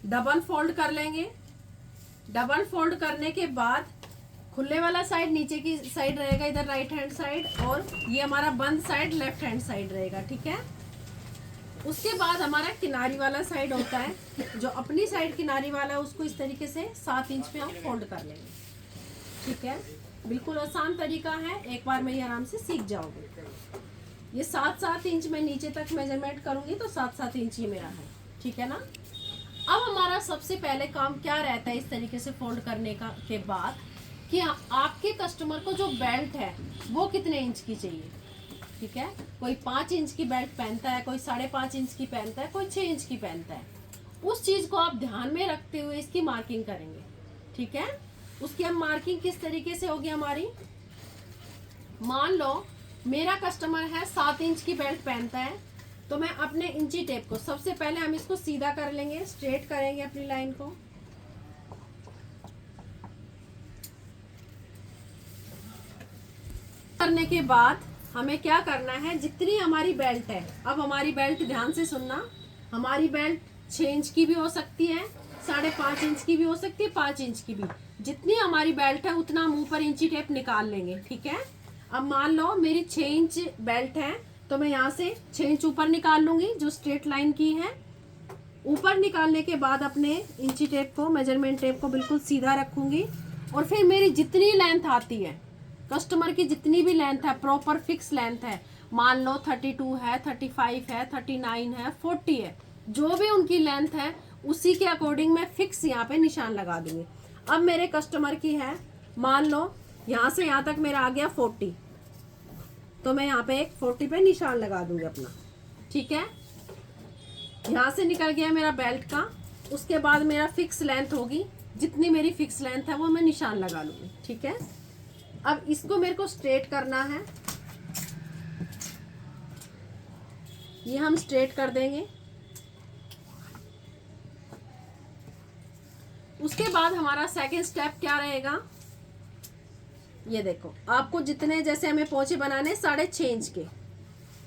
Double fold कर लेंगे। Double fold करने के बाद खुले वाला साइड नीचे की साइड रहेगा, इधर राइट हैंड साइड, और ये हमारा बंद साइड लेफ्ट हैंड साइड रहेगा। ठीक है। उसके बाद हमारा किनारी वाला साइड होता है, जो अपनी साइड किनारी वाला है उसको इस तरीके से 7 इंच पे हम फोल्ड कर लेंगे। ठीक है। बिल्कुल आसान तरीका है, एक बार में ये आराम से सीख जाओगे। ये 7-7 इंच में नीचे तक मेजरमेंट करूंगी तो 7-7 इंच ही मेरा है। ठीक है ना। अब हमारा सबसे पहले काम क्या रहता है इस तरीके से फोल्ड करने का के बाद, कि आपके कस्टमर को जो बेल्ट है वो कितने इंच की चाहिए। ठीक है। कोई 5 इंच की बेल्ट पहनता है, कोई 5.5 इंच की पहनता है, कोई 6 इंच की पहनता है। उस चीज को आप ध्यान में रखते हुए इसकी मार्किंग करेंगे। ठीक है। उसकी हम मार्किंग किस तरीके से होगी हमारी, मान लो मेरा कस्टमर है 7 इंच की बेल्ट पहनता है, तो मैं अपने इंची टेप को सबसे पहले हम इसको सीधा कर लेंगे, स्ट्रेट करेंगे अपनी लाइन को। करने के बाद हमें क्या करना है, जितनी हमारी बेल्ट है, अब हमारी बेल्ट ध्यान से सुनना, हमारी बेल्ट 6 इंच की भी हो सकती है, 5.5 इंच की भी हो सकती है, 5 इंच की भी। जितनी हमारी बेल्ट है उतना हम ऊपर इंची टेप निकाल लेंगे। ठीक है। अब मान लो मेरी 6 इंच बेल्ट है, तो मैं यहाँ से 6 इंच ऊपर निकाल लूंगी, जो स्ट्रेट लाइन की है। ऊपर निकालने के बाद अपने इंची टेप को, मेजरमेंट टेप को बिल्कुल सीधा रखूंगी, और फिर मेरी जितनी लेंथ आती है, कस्टमर की जितनी भी लेंथ है, प्रॉपर फिक्स लेंथ है, मान लो 32 है, 35 है, 39 है, 40 है, जो भी उनकी लेंथ है उसी के अकॉर्डिंग मैं फिक्स यहाँ पे निशान लगा दूंगी। अब मेरे कस्टमर की है, मान लो यहाँ से यहाँ तक मेरा आ गया 40, तो मैं यहाँ पे एक 40 पे निशान लगा दूंगी अपना। ठीक है। यहाँ से निकल गया मेरा बेल्ट का, उसके बाद मेरा फिक्स लेंथ होगी, जितनी मेरी फिक्स लेंथ है वो मैं निशान लगा लूंगी। ठीक है। अब इसको मेरे को स्ट्रेट करना है, ये हम स्ट्रेट कर देंगे। उसके बाद हमारा सेकंड स्टेप क्या रहेगा, ये देखो, आपको जितने, जैसे हमें पोंचे बनाने 6.5 इंच के,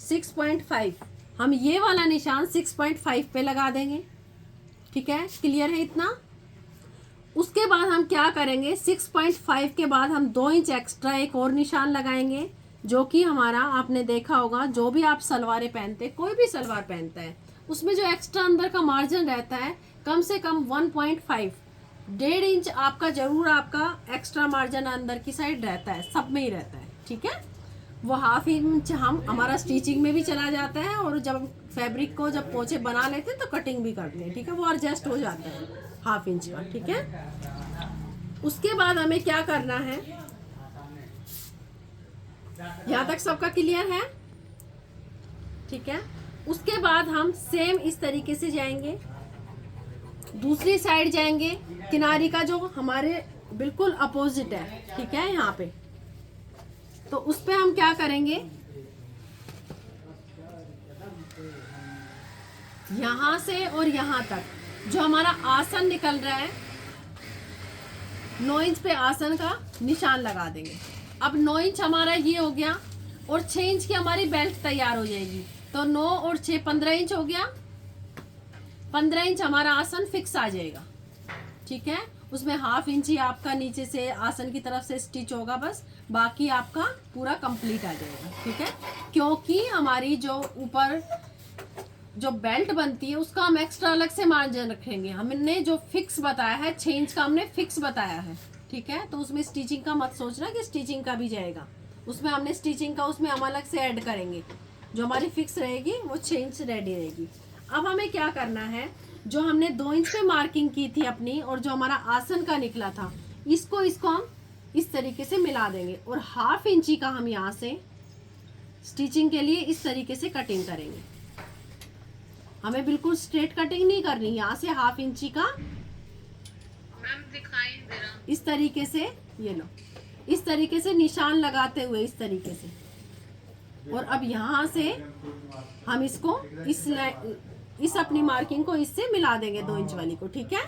6.5, हम ये वाला निशान 6.5 पे लगा देंगे। ठीक है। क्लियर है इतना। उसके बाद हम क्या करेंगे, 6.5 के बाद हम 2 इंच एक्स्ट्रा एक और निशान लगाएंगे, जो कि हमारा, आपने देखा होगा जो भी आप सलवारें पहनते, कोई भी सलवार पहनता है, उसमें जो एक्स्ट्रा अंदर का मार्जिन रहता है कम से कम 1.5, 1.5 इंच आपका जरूर, आपका एक्स्ट्रा मार्जिन अंदर की साइड रहता है, सब में ही रहता है। ठीक है। वो 1/2 इंच हम, हमारा स्टिचिंग में भी चला जाता है, और जब फैब्रिक को जब पोंचे बना लेते हैं तो कटिंग भी करते हैं। ठीक है। वो एडजस्ट हो जाता है 1/2 इंच का। ठीक है। उसके बाद हमें क्या करना है, यहाँ तक सबका क्लियर है। ठीक है। उसके बाद हम सेम इस तरीके से जाएंगे, दूसरी साइड जाएंगे, किनारी का जो हमारे बिल्कुल अपोजिट है। ठीक है। यहाँ पे तो उस पे हम क्या करेंगे, यहां से और यहां तक जो हमारा आसन निकल रहा है, 9 इंच पे आसन का निशान लगा देंगे। अब 9 इंच हमारा ये हो गया, और 6 इंच की हमारी बेल्ट तैयार हो जाएगी, तो 9 और 6 15 इंच हो गया। 15 इंच हमारा आसन फिक्स आ जाएगा। ठीक है। उसमें 1/2 इंच ही आपका नीचे से आसन की तरफ से स्टिच होगा बस, बाकी आपका पूरा कंप्लीट आ जाएगा। ठीक है। क्योंकि हमारी जो ऊपर जो बेल्ट बनती है उसका हम एक्स्ट्रा अलग से मार्जिन रखेंगे, हमने जो फिक्स बताया है 6 इंच का हमने फिक्स बताया है। ठीक है। तो उसमें स्टिचिंग का मत सोचना कि स्टिचिंग का भी जाएगा, उसमें हमने स्टिचिंग का उसमें हम अलग से ऐड करेंगे, जो हमारी फिक्स रहेगी वो 6 इंच रेडी रहेगी। अब हमें क्या करना है, जो हमने 2 इंच पे मार्किंग की थी अपनी, और जो हमारा आसन का निकला था, इसको हम इस तरीके से मिला देंगे, और 1/2 इंची का हम यहाँ से स्टिचिंग के लिए इस तरीके से कटिंग करेंगे। हमें बिल्कुल स्ट्रेट कटिंग नहीं करनी, यहाँ से 1/2 इंची का मैम दिखाई दे रहा, इस तरीके से, ये लो, इस तरीके से निशान लगाते हुए इस तरीके से, और अब यहाँ से हम इसको इस अपनी मार्किंग को इससे मिला देंगे 2 इंच वाली को। ठीक है।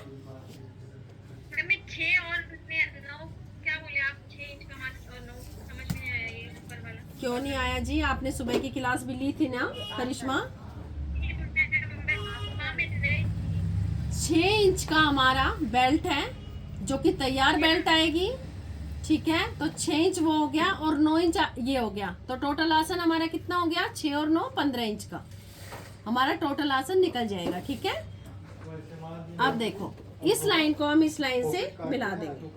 मैम 6 और 9 क्या बोले आप, 6 इंच का मार्क और 9 समझ में नहीं आया ये ऊपर वाला। क्यों नहीं आया जी, आपने सुबह की क्लास भी ली थी ना करिश्मा। 6 इंच का हमारा बेल्ट है जो कि तैयार बेल्ट आएगी, ठीक है। तो 6 इंच वो हो गया और 9 इंच ये हो गया। तो टोटल आसन हमारा कितना हो गया? 6 और 9 15 इंच का हमारा टोटल आसन निकल जाएगा, ठीक है। अब देखो इस लाइन को हम इस लाइन से मिला देंगे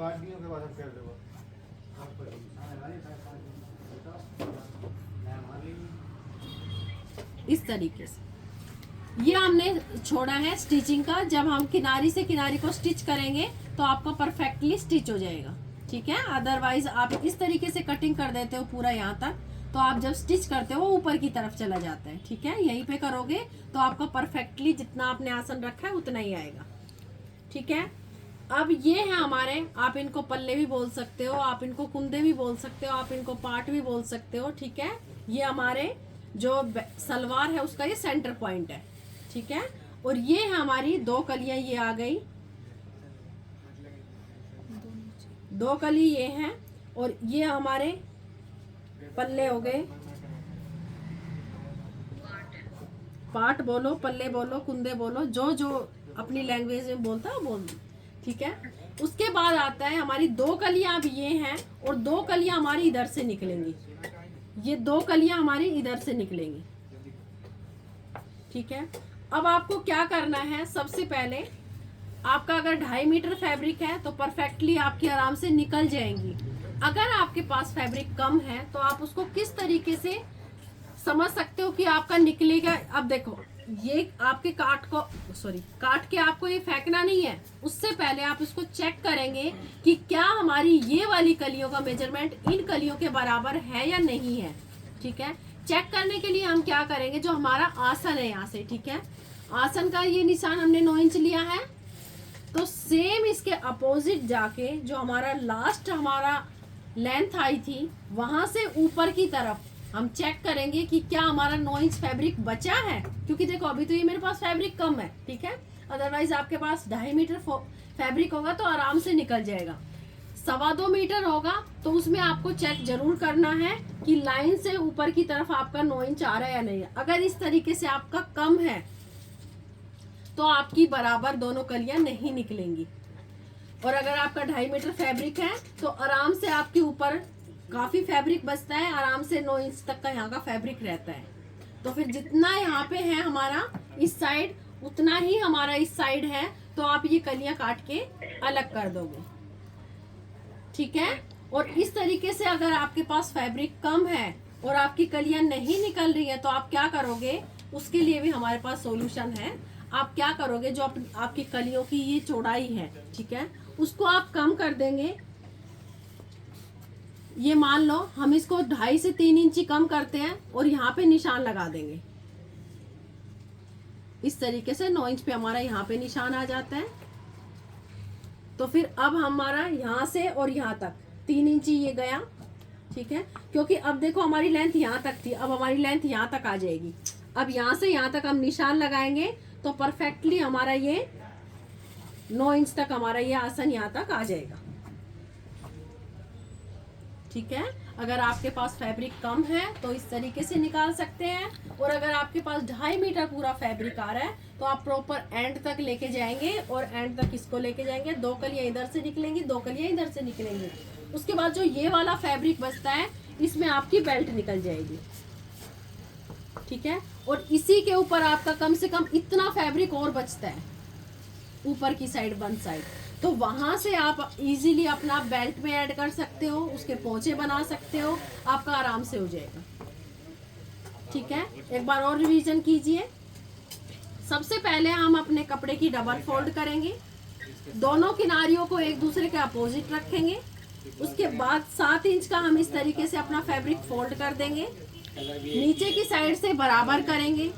इस तरीके से। ये हमने छोड़ा है स्टिचिंग का। जब हम किनारी से किनारी को स्टिच करेंगे तो आपका परफेक्टली स्टिच हो जाएगा, ठीक है। अदरवाइज आप इस तरीके से कटिंग कर देते हो पूरा यहाँ तक, तो आप जब स्टिच करते हो ऊपर की तरफ चला जाता है, ठीक है। यहीं पे करोगे तो आपका परफेक्टली जितना आपने आसन रखा है उतना ही आएगा, ठीक है। अब ये है हमारे, आप इनको पल्ले भी बोल सकते हो, आप इनको कुंदे भी बोल सकते हो, आप इनको पार्ट भी बोल सकते हो, ठीक है। ये हमारे जो सलवार है उसका ये सेंटर पॉइंट है, ठीक है। और ये है हमारी 2 कलियां, ये आ गई 2 कली ये हैं, और ये हमारे पल्ले हो गए। पार्ट बोलो, पल्ले बोलो, कुंदे बोलो, जो जो अपनी लैंग्वेज में बोलता है बोल, ठीक है। उसके बाद आता है हमारी 2 कलियां अब ये हैं, और 2 कलियां हमारी इधर से निकलेंगी। ये 2 कलियां हमारी इधर से निकलेंगी, ठीक है। अब आपको क्या करना है, सबसे पहले आपका अगर 2.5 मीटर फैब्रिक है तो परफेक्टली आपकी आराम से निकल जाएंगी। अगर आपके पास फैब्रिक कम है तो आप उसको किस तरीके से समझ सकते हो कि आपका निकलेगा। अब देखो ये आपके काट के आपको ये फेंकना नहीं है, उससे पहले आप इसको चेक करेंगे कि क्या हमारी ये वाली कलियों का मेजरमेंट इन कलियों के बराबर है या नहीं है, ठीक है। चेक करने के लिए हम क्या करेंगे, जो हमारा आसन है यहाँ से, ठीक है, आसन का ये निशान हमने 9 इंच लिया है, तो सेम इसके अपोजिट जाके जो हमारा लास्ट हमारा लेंथ आई थी वहां से ऊपर की तरफ हम चेक करेंगे कि क्या हमारा 9 इंच फैब्रिक बचा है। क्योंकि देखो अभी तो ये मेरे पास फैब्रिक कम है, ठीक है। अदरवाइज आपके पास 2.5 मीटर फैब्रिक होगा तो आराम से निकल जाएगा। 2.25 मीटर होगा तो उसमें आपको चेक जरूर करना है कि लाइन से ऊपर की तरफ आपका 9 इंच आ रहा है या नहीं। अगर इस तरीके से आपका कम है तो आपकी बराबर दोनों कलियां नहीं निकलेंगी। और अगर आपका 2.5 मीटर फैब्रिक है तो आराम से आपके ऊपर काफी फैब्रिक बचता है, आराम से 9 इंच तक का यहाँ का फैब्रिक रहता है। तो फिर जितना यहाँ पे है हमारा इस साइड उतना ही हमारा इस साइड है, तो आप ये कलियां काट के अलग कर दोगे, ठीक है। और इस तरीके से अगर आपके पास फैब्रिक कम है और आपकी कलियां नहीं निकल रही है तो आप क्या करोगे, उसके लिए भी हमारे पास सॉल्यूशन है। आप क्या करोगे, जो आपकी कलियों की ये चौड़ाई है, ठीक है, उसको आप कम कर देंगे। ये मान लो हम इसको 2.5 से 3 इंच कम करते हैं और यहाँ पे निशान लगा देंगे। इस तरीके से 9 इंच पे हमारा यहाँ पे निशान आ जाता है। तो फिर अब हमारा यहाँ से और यहाँ तक 3 इंच ये गया, ठीक है। क्योंकि अब देखो हमारी लेंथ यहाँ तक थी, अब हमारी लेंथ यहाँ तक आ जाएगी। अब यहाँ से यहाँ तक हम निशान लगाएंगे तो परफेक्टली हमारा ये 9 इंच तक हमारा ये आसन यहाँ तक आ जाएगा, ठीक है। अगर आपके पास फैब्रिक कम है तो इस तरीके से निकाल सकते हैं, और अगर आपके पास 2.5 मीटर पूरा फैब्रिक आ रहा है तो आप प्रॉपर एंड तक लेके जाएंगे और एंड तक इसको लेके जाएंगे। 2 कलियां इधर से निकलेंगी, 2 कलियां इधर से निकलेंगी। उसके बाद जो ये वाला फैब्रिक बचता है इसमें आपकी बेल्ट निकल जाएगी, ठीक है। और इसी के ऊपर आपका कम से कम इतना फैब्रिक और बचता है ऊपर की साइड, वन साइड, तो वहां से आप इजीली अपना बेल्ट में ऐड कर सकते हो, उसके पोंचे बना सकते हो, आपका आराम से हो जाएगा, ठीक है। एक बार और रिवीजन कीजिए। सबसे पहले हम अपने कपड़े की डबल फोल्ड करेंगे, दोनों किनारियों को एक दूसरे के अपोजिट रखेंगे। उसके बाद 7 इंच का हम इस तरीके से अपना फैब्रिक फोल्ड कर देंगे, नीचे की साइड से बराबर करेंगे।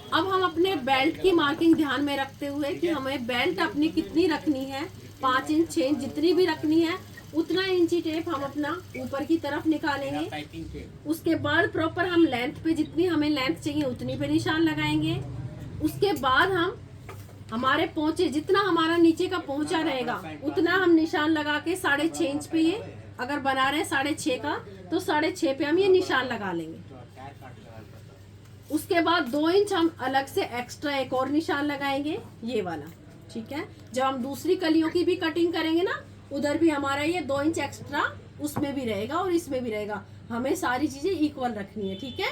अब हम अपने बेल्ट की मार्किंग ध्यान में रखते हुए कि हमें बेल्ट अपनी कितनी रखनी है, 5 इंच 6 इंच जितनी भी रखनी है उतना इंची टेप हम अपना ऊपर की तरफ निकालेंगे। उसके बाद प्रॉपर हम लेंथ पे, जितनी हमें लेंथ चाहिए उतनी पे निशान लगाएंगे। उसके बाद हम हमारे पोंचे, जितना हमारा नीचे का पोंचा रहेगा उतना हम निशान लगा के 6.5 इंच पे, ये अगर बना रहे 6.5 का तो 6.5 पे हम ये निशान लगा लेंगे। उसके बाद 2 इंच हम अलग से एक्स्ट्रा एक और निशान लगाएंगे, ये वाला, ठीक है। जब हम दूसरी कलियों की भी कटिंग करेंगे ना, उधर भी हमारा ये 2 इंच एक्स्ट्रा उसमें भी रहेगा और इसमें भी रहेगा। हमें सारी चीजें इक्वल रखनी है, ठीक है।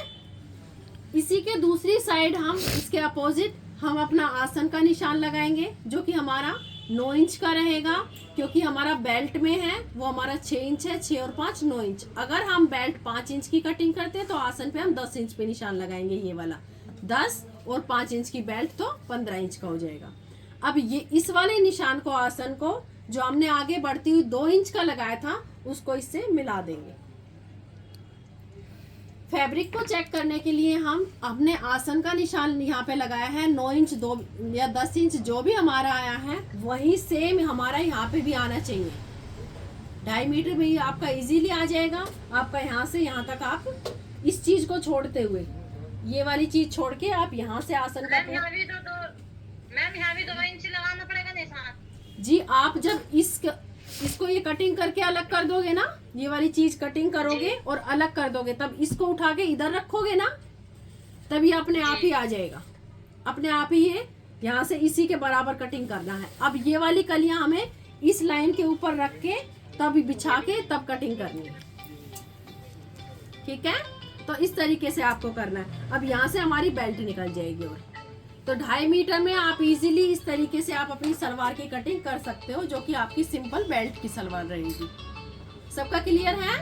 इसी के दूसरी साइड हम इसके अपोजिट हम अपना आसन का निशान लगाएंगे, जो कि हमारा 9 इंच का रहेगा, क्योंकि हमारा बेल्ट में है वो हमारा 6 इंच है, 6 और 5 9 इंच। अगर हम बेल्ट 5 इंच की कटिंग करते हैं तो आसन पे हम 10 इंच पे निशान लगाएंगे, ये वाला 10 और 5 इंच की बेल्ट तो 15 इंच का हो जाएगा। अब ये इस वाले निशान को, आसन को जो हमने आगे बढ़ती हुई 2 इंच का लगाया था, उसको इससे मिला देंगे। फैब्रिक को चेक करने के लिए हम अपने आसन का निशान यहाँ पे लगाया है 9 इंच 2 या 10 इंच जो भी हमारा आया है वही सेम हमारा यहाँ पे भी आना चाहिए। 2.5 मीटर में ये आपका इजीली आ जाएगा। आपका यहाँ से यहाँ तक आप इस चीज को छोड़ते हुए, ये वाली चीज छोड़ के आप यहाँ से आसन का मैम यहाँ भी दो इंच लगाना पड़ेगा निशान। जी, आप जब इसको ये कटिंग करके अलग कर दोगे ना, ये वाली चीज कटिंग करोगे और अलग कर दोगे, तब इसको उठा के इधर रखोगे ना, तब ये अपने आप ही आ जाएगा। अपने आप ही ये यहाँ से इसी के बराबर कटिंग करना है। अब ये वाली कलियां हमें इस लाइन के ऊपर रख के तब बिछा के तब कटिंग करनी है, ठीक है। तो इस तरीके से आपको करना है। अब यहाँ से हमारी बेल्ट निकल जाएगी। और तो 2.5 मीटर में आप इजीली इस तरीके से आप अपनी सलवार की कटिंग कर सकते हो, जो कि आपकी सिंपल बेल्ट की सलवार रहेगी। सबका क्लियर है?